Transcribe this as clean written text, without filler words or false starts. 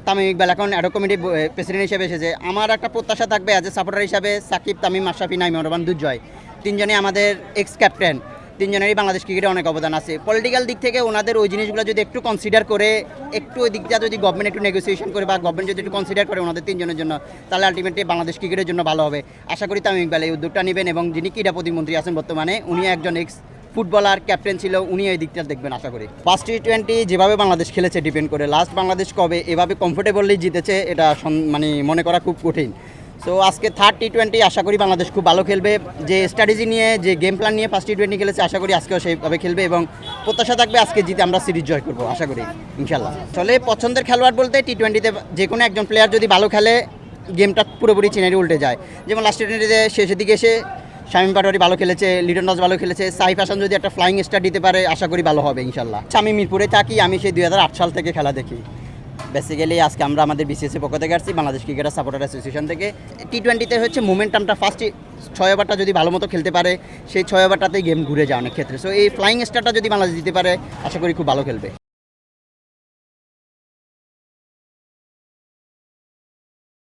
তামিম ইকবাল এখন অ্যাডক কমিটির প্রেসিডেন্ট হিসেবে এসেছে। আমার একটা প্রত্যাশা থাকবে অ্যাজ এ সাপোর্টার হিসাবে সাকিব, তামিম, মাশরাফি, নাঈম রহমান, দুর্জয় তিনজনই আমাদের এক্স ক্যাপ্টেন, তিনজনেরই বাংলাদেশ ক্রিকেটে অনেক অবদান আছে। পলিটিক্যাল দিক থেকে ওনাদের ওই জিনিসগুলো যদি একটু কনসিডার করে, একটু ওই দিকটা যদি গভর্নমেন্ট একটু নেগোসিয়েশন করে বা গভর্নমেন্ট যদি একটু কনসিডার করে ওনাদের তিনজনের জন্য, তাহলে আলটিমেটলি বাংলাদেশ ক্রিকেটের জন্য ভালো হবে। আশা করি তামিম ইকবাল এই উদ্যোগটা নেবেন এবং যিনি ক্রীড়া প্রতিমন্ত্রী আছেন বর্তমানে, উনি একজন এক্স ফুটবলার ক্যাপ্টেন ছিল, উনি এই দিকটা দেখবেন আশা করি। ফার্স্ট টি20 যেভাবে বাংলাদেশ খেলেছে ডিপেন্ড করে, লাস্ট বাংলাদেশ কবে এভাবে কমফোর্টেবলি জিতেছে এটা মানে মনে করা খুব কঠিন। সো আজকে থার্ড টি20 আশা করি বাংলাদেশ খুব ভালো খেলবে, যে স্ট্র্যাটেজি নিয়ে যে গেম প্ল্যান নিয়ে ফার্স্ট টি20 খেলেছে আশা করি আজকেও সেইভাবে খেলবে এবং প্রত্যাশা থাকবে আজকে জিতে আমরা সিরিজ জয় করবো আশা করি ইনশাল্লাহ। আসলে পছন্দের খেলোয়াড় বলতে টি20তে যে কোনো একজন প্লেয়ার যদি ভালো খেলে গেমটা পুরোপুরি চিনারি উল্টে যায়। যেমন লাস্ট টি20তে শেষের দিকে এসে শামীম পাটোয়ারি ভালো খেলেছে, লিটন দাস ভালো খেলেছে, সাইফ হাসান যদি একটা ফ্লাইং স্টার দিতে পারে আশা করি ভালো হবে ইনশাল্লাহ। আমি মিরপুরে থাকি, আমি সেই 2008 সাল থেকে খেলা দেখি। বেসিক্যালি আজকে আমরা আমাদের বিসিএসের পক্ষ থেকে আসছি, বাংলাদেশ ক্রিকেটার সাপোর্টার অ্যাসোসিয়েশন থেকে। টি20তে হচ্ছে মোমেন্টামটা ফার্স্ট 6 ওভারটা যদি ভালো মতো খেলতে পারে, সেই 6 ওভারটাতেই গেম ঘুরে যায় অনেক ক্ষেত্রে। সো এই ফ্লাইং স্টারটা যদি বাংলাদেশ দিতে পারে আশা করি খুব ভালো খেলবে।